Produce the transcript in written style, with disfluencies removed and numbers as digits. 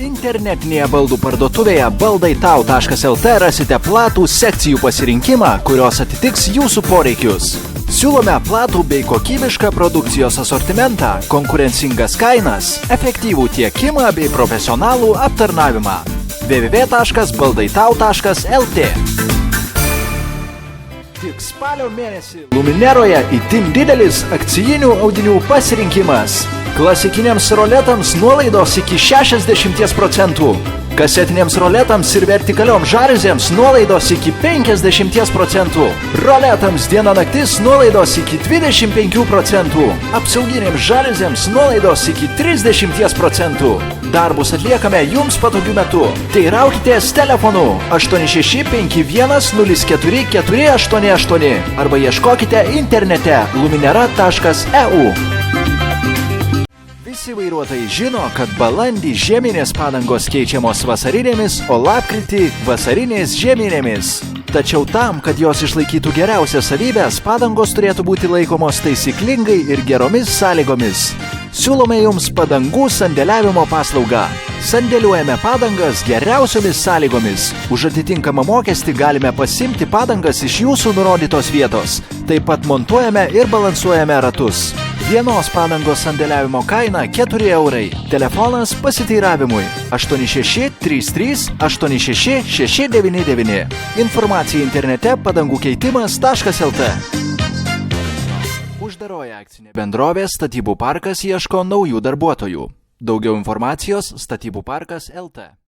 Internetinėje baldų parduotuvėje baldaitau.lt rasite platų sekcijų pasirinkimą, kurios atitiks jūsų poreikius. Siūlome platų bei kokybišką produkcijos asortimentą, konkurencingas kainas, efektyvų tiekimą bei profesionalų aptarnavimą. www.baldaitau.lt Tik spalio mėnesį Lumineroje itin didelis akcijinių audinių pasirinkimas. Klasikiniams roletams nuolaidos iki 60%, kasetiniams roletams ir vertikalioms žarizėms nuolaidos iki 50%, roletams diena naktis nuolaidos iki 25%, apsauginėms žarizėms nuolaidos iki 30%. Darbus atliekame jums patogiu metu. Teiraukitės telefonu 8651044888 arba ieškokite internete luminera.eu. Visi vairuotojai žino, kad balandį žieminės padangos keičiamos vasarinėmis, o lapkritį vasarinės žieminėmis. Tačiau tam, kad jos išlaikytų geriausias savybės, padangos turėtų būti laikomos taisyklingai ir geromis sąlygomis. Siūlome jums padangų sandėliavimo paslaugą. Sandėliuojame padangas geriausiomis sąlygomis. Už atitinkamą mokestį galime pasimti padangas iš jūsų nurodytos vietos. Taip pat montuojame ir balansuojame ratus. Vienos padangos sandėliavimo kaina 4 eurai. Telefonas pasiteiravimui 8633 86 699. Informacija internete padangųkeitimas.lt. Uždaroji akcinė bendrovė Statybų parkas ieško naujų darbuotojų. Daugiau informacijos statybų parkas.lt.